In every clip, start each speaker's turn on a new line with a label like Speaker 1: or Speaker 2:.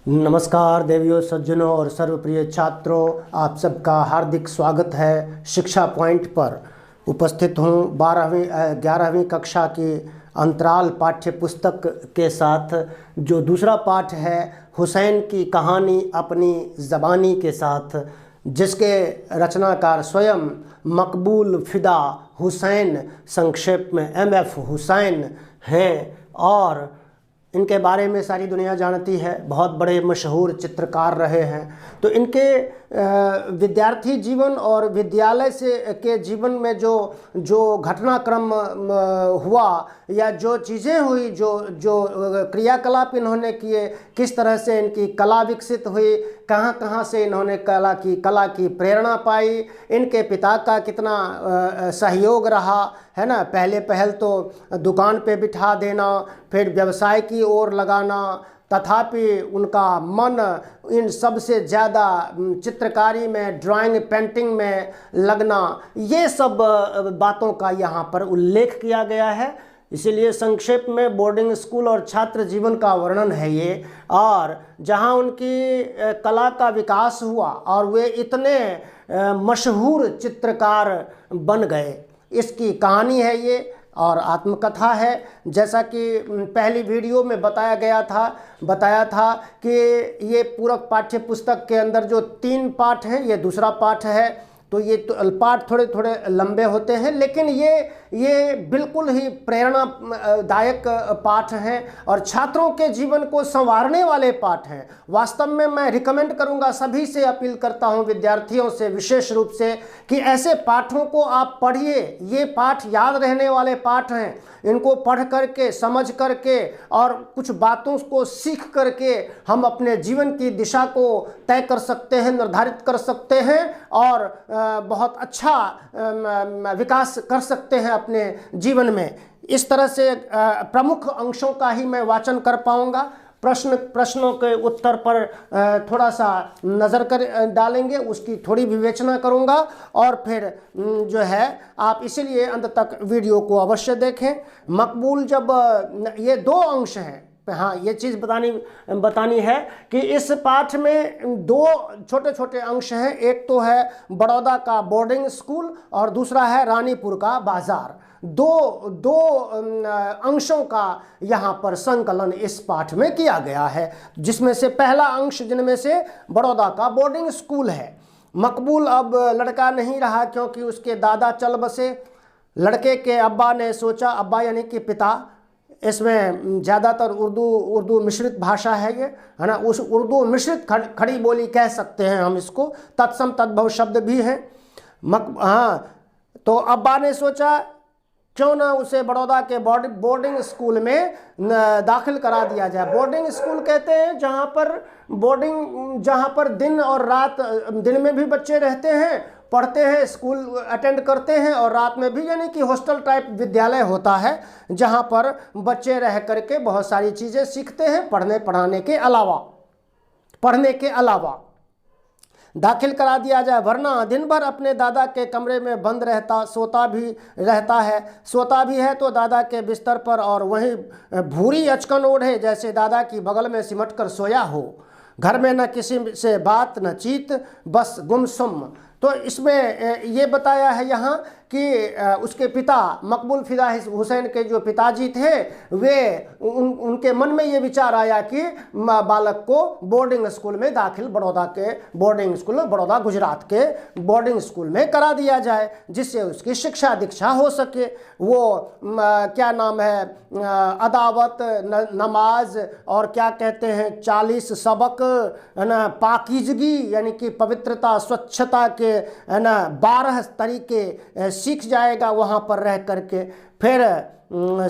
Speaker 1: नमस्कार देवियों, सज्जनों और सर्वप्रिय छात्रों, आप सबका हार्दिक स्वागत है। शिक्षा पॉइंट पर उपस्थित हूँ 11वीं कक्षा की अंतराल पाठ्य पुस्तक के साथ। जो दूसरा पाठ है हुसैन की कहानी अपनी ज़बानी के साथ, जिसके रचनाकार स्वयं मकबूल फ़िदा हुसैन, संक्षेप में MF हुसैन हैं और इनके बारे में सारी दुनिया जानती है। बहुत बड़े मशहूर चित्रकार रहे हैं। तो इनके विद्यार्थी जीवन और विद्यालय से के जीवन में जो घटनाक्रम हुआ या जो चीज़ें हुई, जो क्रियाकलाप इन्होंने किए, किस तरह से इनकी कला विकसित हुई, कहाँ कहाँ से इन्होंने कला की प्रेरणा पाई, इनके पिता का कितना सहयोग रहा, है ना। पहल तो दुकान पे बिठा देना, फिर व्यवसाय की ओर लगाना, तथापि उनका मन इन सब से ज़्यादा चित्रकारी में, ड्राइंग पेंटिंग में लगना, ये सब बातों का यहाँ पर उल्लेख किया गया है। इसीलिए संक्षेप में बोर्डिंग स्कूल और छात्र जीवन का वर्णन है ये, और जहाँ उनकी कला का विकास हुआ और वे इतने मशहूर चित्रकार बन गए, इसकी कहानी है ये और आत्मकथा है। जैसा कि पहली वीडियो में बताया था कि ये पूरक पाठ्य पुस्तक के अंदर जो 3 पाठ हैं, ये दूसरा पाठ है। तो ये पाठ थोड़े थोड़े लंबे होते हैं, लेकिन ये बिल्कुल ही प्रेरणादायक पाठ हैं और छात्रों के जीवन को संवारने वाले पाठ हैं। वास्तव में मैं रिकमेंड करूंगा, सभी से अपील करता हूं, विद्यार्थियों से विशेष रूप से, कि ऐसे पाठों को आप पढ़िए। ये पाठ याद रहने वाले पाठ हैं। इनको पढ़ करके, समझ करके और कुछ बातों को सीख करके हम अपने जीवन की दिशा को तय कर सकते हैं, निर्धारित कर सकते हैं और बहुत अच्छा विकास कर सकते हैं अपने जीवन में। इस तरह से प्रमुख अंशों का ही मैं वाचन कर पाऊंगा। प्रश्नों के उत्तर पर थोड़ा सा नज़र कर डालेंगे, उसकी थोड़ी विवेचना करूंगा और फिर जो है आप इसीलिए अंत तक वीडियो को अवश्य देखें। मकबूल, जब ये 2 अंश हैं, हाँ, ये चीज़ बतानी है कि इस पाठ में 2 छोटे छोटे अंश हैं। एक तो है बड़ौदा का बोर्डिंग स्कूल और दूसरा है रानीपुर का बाजार। दो अंशों का यहाँ पर संकलन इस पाठ में किया गया है, जिसमें से पहला अंश जिनमें से बड़ौदा का बोर्डिंग स्कूल है। मकबूल अब लड़का नहीं रहा, क्योंकि उसके दादा चल बसे। लड़के के अब्बा ने सोचा, अब्बा यानी कि पिता, इसमें ज़्यादातर उर्दू मिश्रित भाषा है ये, है ना। उस उर्दू मिश्रित खड़ी बोली कह सकते हैं हम इसको, तत्सम तद्भव शब्द भी हैं। हाँ, तो अब्बा ने सोचा क्यों ना उसे बड़ौदा के बोर्डिंग स्कूल में दाखिल करा दिया जाए। बोर्डिंग स्कूल कहते हैं जहाँ पर दिन और रात, दिन में भी बच्चे रहते हैं, पढ़ते हैं, स्कूल अटेंड करते हैं, और रात में भी, यानी कि हॉस्टल टाइप विद्यालय होता है, जहाँ पर बच्चे रह करके बहुत सारी चीज़ें सीखते हैं पढ़ने के अलावा। दाखिल करा दिया जाए, वरना दिन भर अपने दादा के कमरे में बंद रहता, सोता भी है तो दादा के बिस्तर पर, और वहीं भूरी अचकन ओढ़े जैसे दादा की बगल में सिमट कर सोया हो। घर में न किसी से बात न चीत, बस गुमसुम। तो इसमें ये बताया है यहाँ कि उसके पिता मकबूल फ़िदा हुसैन के जो पिताजी थे, वे उनके मन में ये विचार आया कि बालक को बोर्डिंग स्कूल में दाखिल, बड़ौदा के बोर्डिंग स्कूल में, बड़ौदा गुजरात के बोर्डिंग स्कूल में करा दिया जाए, जिससे उसकी शिक्षा दीक्षा हो सके। वो क्या नाम है, अदावत, नमाज और क्या कहते हैं 40 सबक, है ना, पाकीज़गी यानी कि पवित्रता, स्वच्छता के, है ना, 12 तरीके सीख जाएगा वहाँ पर रह करके। फिर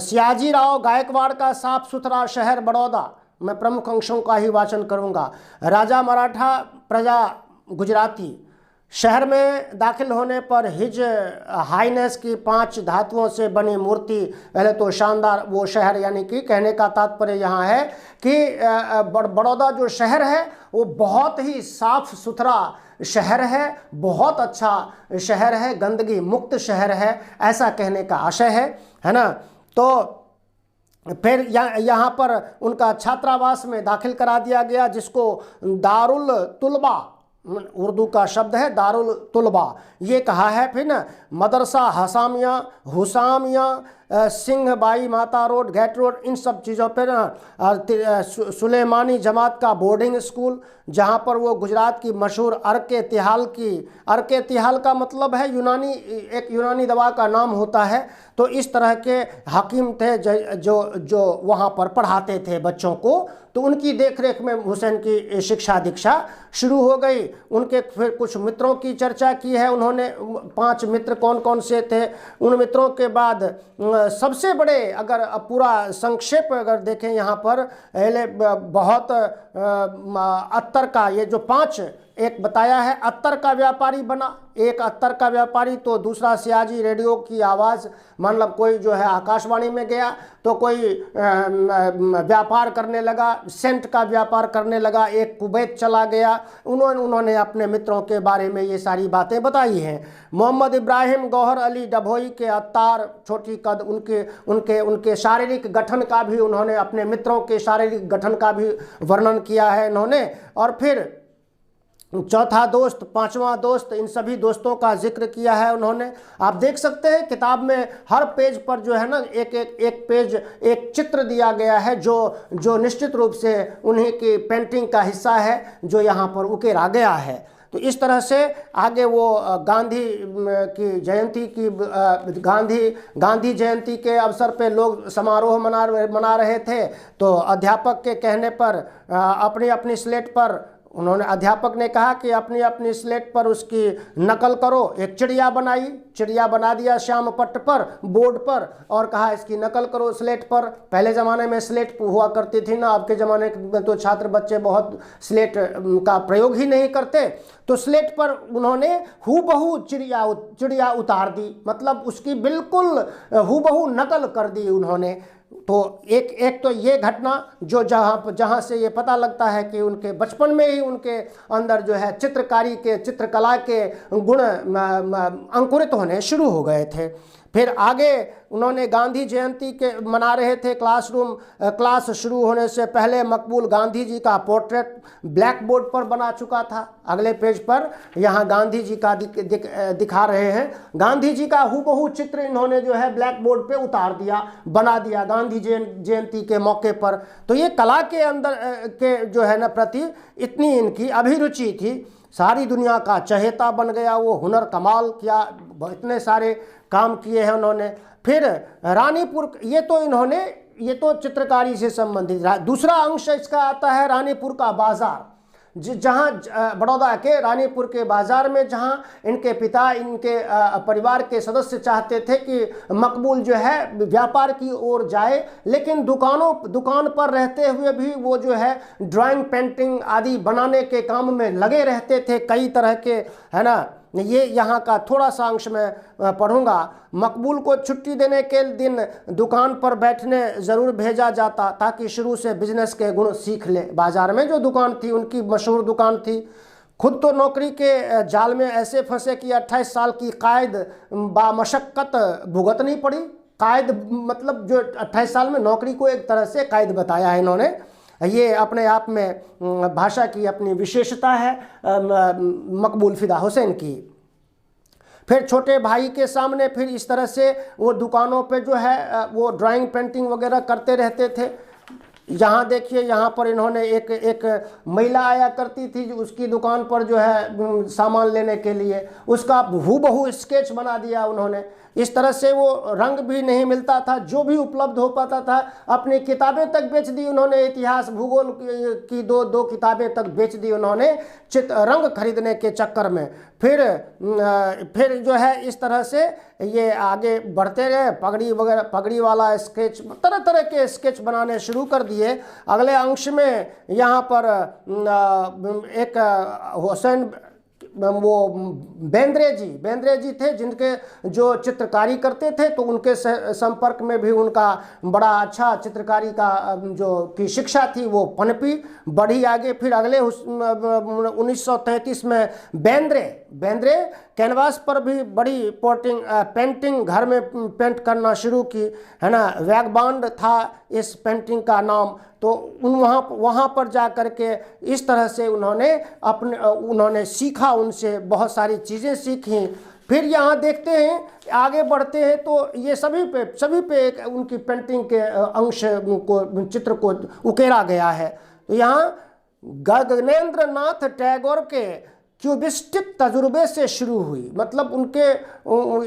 Speaker 1: सियाजी राव गायकवाड़ का साफ सुथरा शहर बड़ौदा, मैं प्रमुख अंशों का ही वाचन करूँगा। राजा मराठा प्रजा गुजराती। शहर में दाखिल होने पर हिज हाईनेस की 5 धातुओं से बनी मूर्ति। पहले तो शानदार वो शहर, यानी कि कहने का तात्पर्य यहाँ है कि बड़ौदा जो शहर है वो बहुत ही साफ सुथरा शहर है, बहुत अच्छा शहर है, गंदगी मुक्त शहर है, ऐसा कहने का आशय है ना। तो फिर यहाँ पर उनका छात्रावास में दाखिल करा दिया गया, जिसको दारुल तुलबा, उर्दू का शब्द है दारुल तुलबा, ये कहा है। फिर ना मदरसा हसामिया, हुसामिया, सिंह बाई माता रोड, गेट रोड, इन सब चीज़ों पर ना सुलेमानी जमात का बोर्डिंग स्कूल, जहाँ पर वो गुजरात की मशहूर अर्के तिहाल का मतलब है यूनानी, एक यूनानी दवा का नाम होता है। तो इस तरह के हकीम थे जो वहाँ पर पढ़ाते थे बच्चों को। तो उनकी देखरेख में हुसैन की शिक्षा दीक्षा शुरू हो गई। उनके फिर कुछ मित्रों की चर्चा की है उन्होंने। 5 मित्र कौन कौन से थे? उन मित्रों के बाद सबसे बड़े, अगर पूरा संक्षेप अगर देखें यहाँ पर, पहले बहुत अत्तर का, ये जो 5 एक बताया है, अत्तर का व्यापारी बना, एक अत्तर का व्यापारी, तो दूसरा सियाजी रेडियो की आवाज़, मतलब कोई जो है आकाशवाणी में गया तो कोई व्यापार करने लगा, सेंट का व्यापार करने लगा, एक कुवैत चला गया। उन्होंने अपने मित्रों के बारे में ये सारी बातें बताई हैं। मोहम्मद इब्राहिम गौहर अली डभोई के अत्तार, छोटी कद, उनके शारीरिक गठन का भी उन्होंने, अपने मित्रों के शारीरिक गठन का भी वर्णन किया है इन्होंने। और फिर चौथा दोस्त, 5वां दोस्त, इन सभी दोस्तों का जिक्र किया है उन्होंने। आप देख सकते हैं किताब में हर पेज पर जो है ना एक पेज एक चित्र दिया गया है जो निश्चित रूप से उन्हीं की पेंटिंग का हिस्सा है, जो यहाँ पर उकेरा गया है। तो इस तरह से आगे वो गांधी की जयंती की गांधी जयंती के अवसर पे लोग समारोह मना रहे थे। तो अध्यापक के कहने पर अपनी अपनी स्लेट पर उन्होंने, अध्यापक ने कहा कि अपनी अपनी स्लेट पर उसकी नकल करो। एक चिड़िया बनाई, चिड़िया बना दिया श्याम पट्ट पर, बोर्ड पर, और कहा इसकी नकल करो स्लेट पर। पहले ज़माने में स्लेट हुआ करती थी ना, अब के ज़माने में तो छात्र बच्चे बहुत स्लेट का प्रयोग ही नहीं करते। तो स्लेट पर उन्होंने हूबहू चिड़िया उतार दी, मतलब उसकी बिल्कुल हूबहू नकल कर दी उन्होंने। तो एक तो ये घटना जो जहाँ से ये पता लगता है कि उनके बचपन में ही उनके अंदर जो है चित्रकला के गुण अंकुरित होने शुरू हो गए थे। फिर आगे उन्होंने गांधी जयंती के मना रहे थे, क्लास शुरू होने से पहले मकबूल गांधी जी का पोर्ट्रेट ब्लैक बोर्ड पर बना चुका था। अगले पेज पर यहाँ गांधी जी का दिखा रहे हैं। गांधी जी का हूबहू चित्र इन्होंने जो है ब्लैक बोर्ड पे उतार दिया, बना दिया गांधी जयंती के मौके पर। तो ये कला के अंदर के जो है ना प्रति इतनी इनकी अभिरुचि थी। सारी दुनिया का चहेता बन गया वो, हुनर कमाल किया, इतने सारे काम किए हैं उन्होंने। फिर रानीपुर, ये तो चित्रकारी से संबंधित। दूसरा अंश इसका आता है रानीपुर का बाजार, जहाँ बड़ौदा के रानीपुर के बाजार में, जहाँ इनके पिता, इनके परिवार के सदस्य चाहते थे कि मकबूल जो है व्यापार की ओर जाए, लेकिन दुकान पर रहते हुए भी वो जो है ड्राइंग, पेंटिंग आदि बनाने के काम में लगे रहते थे, कई तरह के, है ना। ये यहाँ का थोड़ा सा अंश मैं पढ़ूंगा। मकबूल को छुट्टी देने के दिन दुकान पर बैठने ज़रूर भेजा जाता ताकि शुरू से बिजनेस के गुण सीख ले। बाज़ार में जो दुकान थी, उनकी मशहूर दुकान थी। खुद तो नौकरी के जाल में ऐसे फंसे कि 28 साल की कैद बामशक्कत भुगतनी पड़ी। कैद मतलब जो 28 साल में नौकरी को एक तरह से कैद बताया है इन्होंने। ये अपने आप में भाषा की अपनी विशेषता है मकबूल फिदा हुसैन की। फिर छोटे भाई के सामने फिर इस तरह से वो दुकानों पे जो है वो ड्राइंग, पेंटिंग वगैरह करते रहते थे। यहाँ देखिए, यहाँ पर इन्होंने एक महिला आया करती थी, उसकी दुकान पर जो है सामान लेने के लिए, उसका हूबहू स्केच बना दिया उन्होंने। इस तरह से वो रंग भी नहीं मिलता था, जो भी उपलब्ध हो पाता था अपनी किताबें तक बेच दी उन्होंने। इतिहास भूगोल की दो किताबें तक बेच दी उन्होंने रंग खरीदने के चक्कर में। फिर जो है इस तरह से ये आगे बढ़ते रहे। पगड़ी वाला स्केच, तरह तरह के स्केच बनाने शुरू कर दिए। अगले अंश में यहाँ पर एक हुसैन, वो बेंद्रे जी थे जिनके जो चित्रकारी करते थे, तो उनके संपर्क में भी उनका बड़ा अच्छा चित्रकारी का जो की शिक्षा थी वो पनपी, बढ़ी आगे। फिर अगले 1933 में बेंद्रे कैनवास पर भी बड़ी पेंटिंग घर में पेंट करना शुरू की, है ना। वैगबॉन्ड था इस पेंटिंग का नाम। तो वहाँ पर जा कर के इस तरह से उन्होंने सीखा, उनसे बहुत सारी चीज़ें सीखी। फिर यहाँ देखते हैं, आगे बढ़ते हैं तो ये सभी पे एक उनकी पेंटिंग के अंश को, चित्र को उकेरा गया है। तो यहाँ गगनेंद्र नाथ टैगोर के क्यूबिस्टिक तजुर्बे से शुरू हुई, मतलब उनके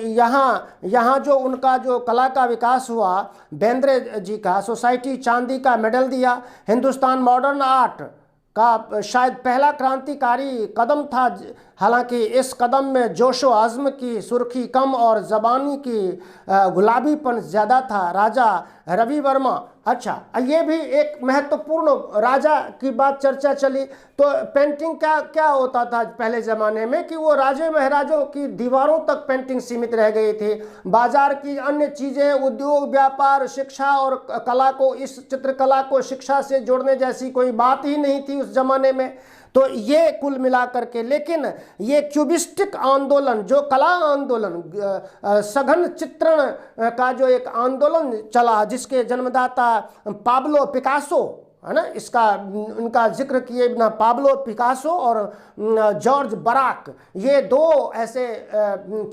Speaker 1: यहाँ जो उनका जो कला का विकास हुआ, बेंद्रे जी का सोसाइटी चांदी का मेडल दिया। हिंदुस्तान मॉडर्न आर्ट का शायद पहला क्रांतिकारी कदम था, हालांकि इस कदम में जोशो आज़म की सुर्खी कम और ज़बानी की गुलाबीपन ज़्यादा था। राजा रवि वर्मा, अच्छा ये भी एक महत्वपूर्ण राजा की बात चर्चा चली। तो पेंटिंग क्या होता था पहले ज़माने में कि वो राजे महाराजों की दीवारों तक पेंटिंग सीमित रह गई थी। बाजार की अन्य चीज़ें, उद्योग, व्यापार, शिक्षा और कला को, इस चित्रकला को शिक्षा से जोड़ने जैसी कोई बात ही नहीं थी उस ज़माने में। तो ये कुल मिलाकर के, लेकिन ये क्यूबिस्टिक आंदोलन, जो कला आंदोलन, सघन चित्रण का जो एक आंदोलन चला, जिसके जन्मदाता पाब्लो पिकासो, है ना, उनका जिक्र किए बिना पाब्लो पिकासो और जॉर्ज बराक, ये दो ऐसे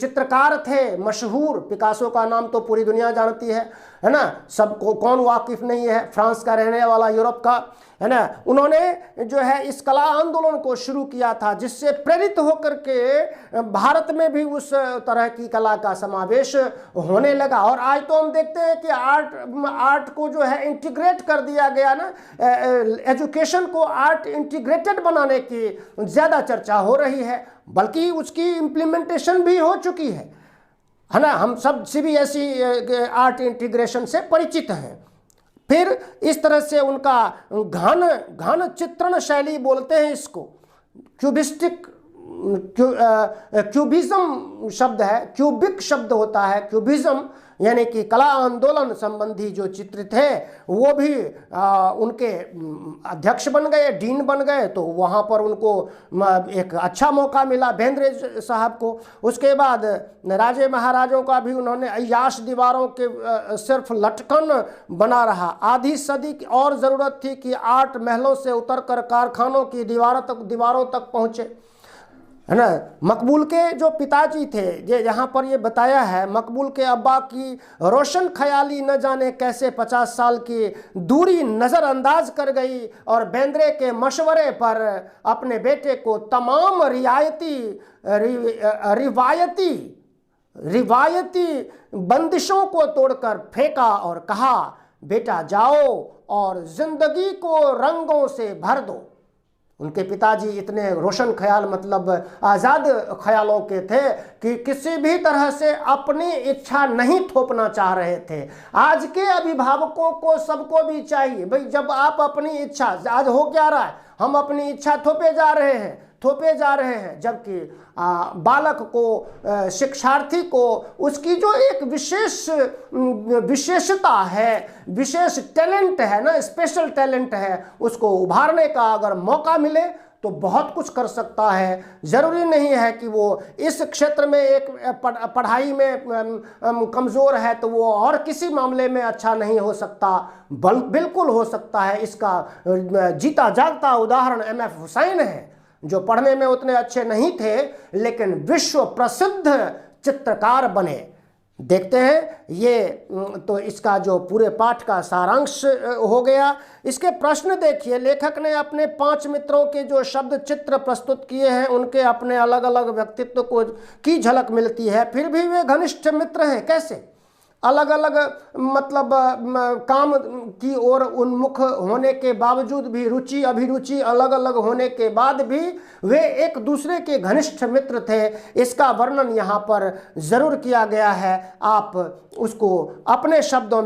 Speaker 1: चित्रकार थे मशहूर। पिकासो का नाम तो पूरी दुनिया जानती है ना, सबको कौन वाकिफ नहीं है, फ्रांस का रहने वाला, यूरोप का, है ना। उन्होंने जो है इस कला आंदोलन को शुरू किया था, जिससे प्रेरित होकर के भारत में भी उस तरह की कला का समावेश होने लगा। और आज तो हम देखते हैं कि आर्ट को जो है इंटीग्रेट कर दिया गया ना, एजुकेशन को आर्ट इंटीग्रेटेड बनाने की ज़्यादा चर्चा हो रही है, बल्कि उसकी इम्प्लीमेंटेशन भी हो चुकी है ना। हम सब CBSE आर्ट इंटीग्रेशन से परिचित हैं। फिर इस तरह से उनका घन चित्रण शैली बोलते हैं इसको, क्यूबिस्टिक, क्यूबिज्म शब्द है, क्यूबिक शब्द होता है, क्यूबिज्म यानी कि कला आंदोलन संबंधी जो चित्र थे वो भी उनके अध्यक्ष बन गए, डीन बन गए। तो वहाँ पर उनको एक अच्छा मौका मिला, बेंद्रे साहब को। उसके बाद राजे महाराजों का भी उन्होंने अय्याश दीवारों के सिर्फ लटकन बना रहा। आधी सदी की और ज़रूरत थी कि आर्ट महलों से उतरकर कारखानों की दीवारों तक पहुँचे, है ना। मकबूल के जो पिताजी थे, यहाँ पर ये बताया है, मकबूल के अब्बा की रोशन ख्याली न जाने कैसे 50 साल की दूरी नज़रअंदाज कर गई और बेंद्रे के मशवरे पर अपने बेटे को तमाम रिवायती बंदिशों को तोड़कर फेंका और कहा, बेटा जाओ और जिंदगी को रंगों से भर दो। उनके पिताजी इतने रोशन ख्याल, मतलब आज़ाद ख्यालों के थे कि किसी भी तरह से अपनी इच्छा नहीं थोपना चाह रहे थे। आज के अभिभावकों को सबको भी चाहिए भाई, जब आप अपनी इच्छा, आज हो क्या रहा है, हम अपनी इच्छा थोपे जा रहे हैं, जबकि बालक को, शिक्षार्थी को उसकी जो एक विशेषता है, विशेष टैलेंट है ना, स्पेशल टैलेंट है, उसको उभारने का अगर मौका मिले तो बहुत कुछ कर सकता है। ज़रूरी नहीं है कि वो इस क्षेत्र में एक पढ़ाई में कमज़ोर है तो वो और किसी मामले में अच्छा नहीं हो सकता, बिल्कुल हो सकता है। इसका जीता जागता उदाहरण MF हुसैन है, जो पढ़ने में उतने अच्छे नहीं थे लेकिन विश्व प्रसिद्ध चित्रकार बने। देखते हैं ये तो इसका जो पूरे पाठ का सारांश हो गया। इसके प्रश्न देखिए, लेखक ने अपने 5 मित्रों के जो शब्द चित्र प्रस्तुत किए हैं उनके अपने अलग अलग व्यक्तित्व की झलक मिलती है, फिर भी वे घनिष्ठ मित्र हैं। कैसे? अलग अलग मतलब काम की ओर उन्मुख होने के बावजूद भी, रुचि अभिरुचि अलग अलग होने के बाद भी वे एक दूसरे के घनिष्ठ मित्र थे। इसका वर्णन यहाँ पर ज़रूर किया गया है। आप उसको अपने शब्दों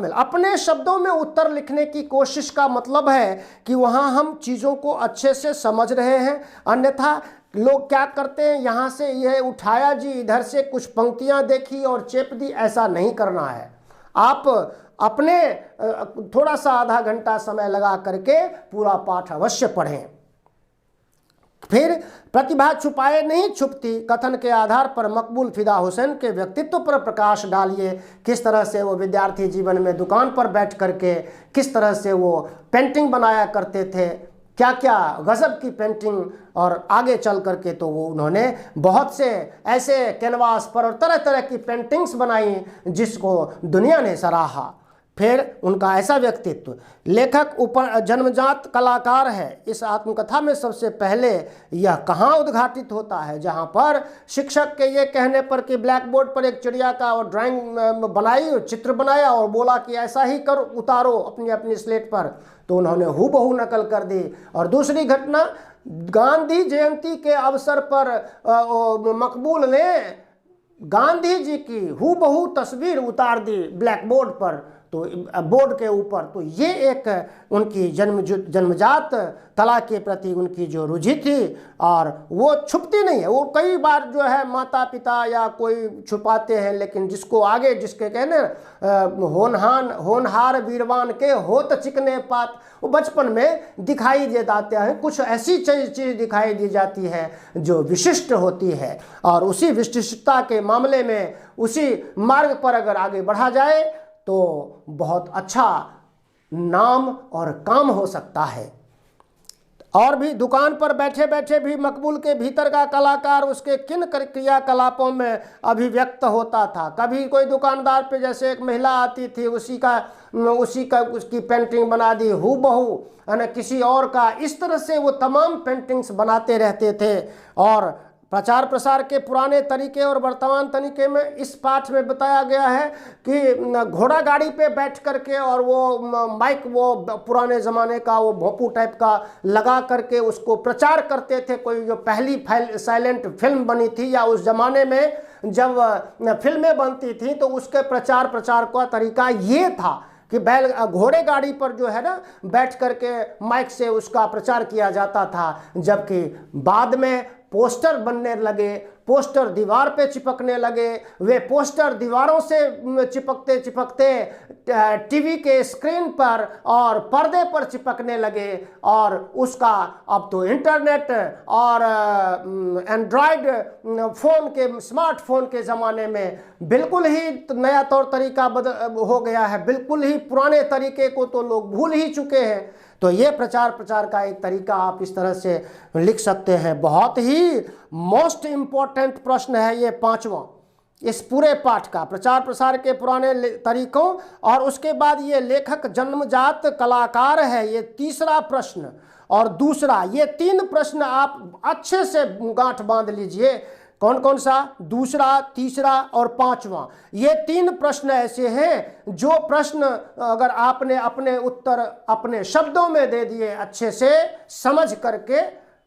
Speaker 1: में उत्तर लिखने की कोशिश का मतलब है कि वहाँ हम चीज़ों को अच्छे से समझ रहे हैं। अन्यथा लोग क्या करते हैं, यहाँ से यह उठाया जी, इधर से कुछ पंक्तियाँ देखी और चेप दी, ऐसा नहीं करना है। आप अपने थोड़ा सा आधा घंटा समय लगा करके पूरा पाठ अवश्य पढ़ें। फिर प्रतिभा छुपाए नहीं छुपती कथन के आधार पर मकबूल फिदा हुसैन के व्यक्तित्व पर प्रकाश डालिए। किस तरह से वो विद्यार्थी जीवन में दुकान पर बैठ करके किस तरह से वो पेंटिंग बनाया करते थे, क्या क्या गज़ब की पेंटिंग, और आगे चल करके तो वो उन्होंने बहुत से ऐसे कैनवास पर और तरह तरह की पेंटिंग्स बनाई जिसको दुनिया ने सराहा। फिर उनका ऐसा व्यक्तित्व, लेखक ऊपर जन्मजात कलाकार है। इस आत्मकथा में सबसे पहले यह कहाँ उद्घाटित होता है, जहाँ पर शिक्षक के ये कहने पर कि ब्लैक बोर्ड पर एक चिड़िया का और ड्राइंग बनाई, चित्र बनाया और बोला कि ऐसा ही कर उतारो अपनी अपनी स्लेट पर, तो उन्होंने हूबहू नकल कर दी। और दूसरी घटना, गांधी जयंती के अवसर पर मकबूल ने गांधी जी की हूबहू तस्वीर उतार दी ब्लैक बोर्ड पर, तो बोर्ड के ऊपर। तो ये एक उनकी जन्मजात कला के प्रति उनकी जो रुचि थी, और वो छुपती नहीं है। वो कई बार जो है माता पिता या कोई छुपाते हैं, लेकिन जिसको आगे जिसके कहने होनहार वीरवान के होत चिकने पात, वो बचपन में दिखाई दे जाते हैं। कुछ ऐसी चीज़ दिखाई दी जाती है जो विशिष्ट होती है, और उसी विशिष्टता के मामले में उसी मार्ग पर अगर आगे बढ़ा जाए तो बहुत अच्छा नाम और काम हो सकता है। और भी दुकान पर बैठे बैठे भी मकबूल के भीतर का कलाकार उसके किन क्रियाकलापों में अभिव्यक्त होता था। कभी कोई दुकानदार पे जैसे एक महिला आती थी, उसकी पेंटिंग बना दी हूबहू, है किसी और का। इस तरह से वो तमाम पेंटिंग्स बनाते रहते थे। और प्रचार प्रसार के पुराने तरीके और वर्तमान तरीके में इस पाठ में बताया गया है कि घोड़ा गाड़ी पे बैठ करके और वो माइक वो पुराने ज़माने का वो भोंपू टाइप का लगा करके उसको प्रचार करते थे। कोई जो पहली साइलेंट फिल्म बनी थी या उस ज़माने में जब फिल्में बनती थी तो उसके प्रचार का तरीका ये था कि बैल घोड़े गाड़ी पर जो है ना बैठ करके माइक से उसका प्रचार किया जाता था। जबकि बाद में पोस्टर बनने लगे, पोस्टर दीवार पे चिपकने लगे, वे पोस्टर दीवारों से चिपकते चिपकते टीवी के स्क्रीन पर और पर्दे पर चिपकने लगे। और उसका अब तो इंटरनेट और एंड्रॉयड फ़ोन के स्मार्टफोन के ज़माने में बिल्कुल ही नया तौर तरीका हो गया है। बिल्कुल ही पुराने तरीके को तो लोग भूल ही चुके हैं। तो ये प्रचार का एक तरीका आप इस तरह से लिख सकते हैं। बहुत ही मोस्ट इम्पॉर्टेंट प्रश्न है ये पांचवा इस पूरे पाठ का, प्रचार प्रसार के पुराने तरीकों। और उसके बाद ये लेखक जन्मजात कलाकार है, ये तीसरा प्रश्न। और दूसरा, ये तीन प्रश्न आप अच्छे से गांठ बांध लीजिए। कौन कौन सा? दूसरा, तीसरा और पांचवा। ये तीन प्रश्न ऐसे हैं जो प्रश्न अगर आपने अपने उत्तर अपने शब्दों में दे दिए, अच्छे से समझ करके,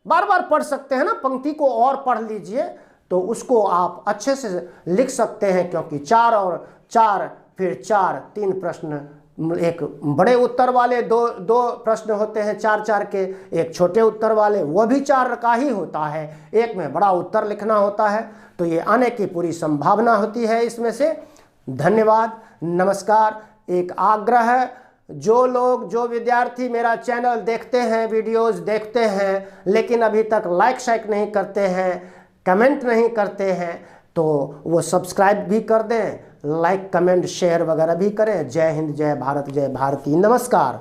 Speaker 1: बार बार पढ़ सकते हैं ना, पंक्ति को और पढ़ लीजिए तो उसको आप अच्छे से लिख सकते हैं। क्योंकि 4 और 4 फिर 4, 3 प्रश्न, एक बड़े उत्तर वाले दो प्रश्न होते हैं 4-4 के, एक छोटे उत्तर वाले वो भी 4 का ही होता है, एक में बड़ा उत्तर लिखना होता है। तो ये आने की पूरी संभावना होती है इसमें से। धन्यवाद, नमस्कार। एक आग्रह है, जो विद्यार्थी मेरा चैनल देखते हैं, वीडियोस देखते हैं, लेकिन अभी तक लाइक शाइक नहीं करते हैं, कमेंट नहीं करते हैं, तो वो सब्सक्राइब भी कर दें, लाइक कमेंट शेयर वगैरह भी करें। जय हिंद, जय भारत, जय भारती, नमस्कार।